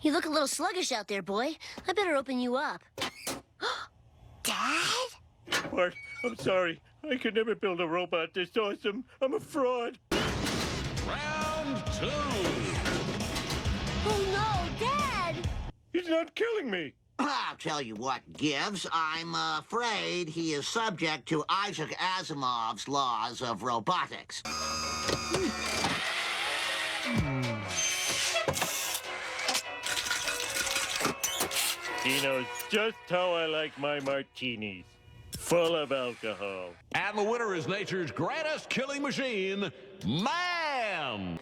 You look a little sluggish out there, boy. I better open you up. Dad? Bart, I'm sorry. I could never build a robot this awesome. I'm a fraud. Round 2. Oh, no, Dad! He's not killing me. I'll tell you what gives. I'm afraid he is subject to Isaac Asimov's laws of robotics. He knows just how I like my martinis. Full of alcohol. And the winner is nature's greatest killing machine, man!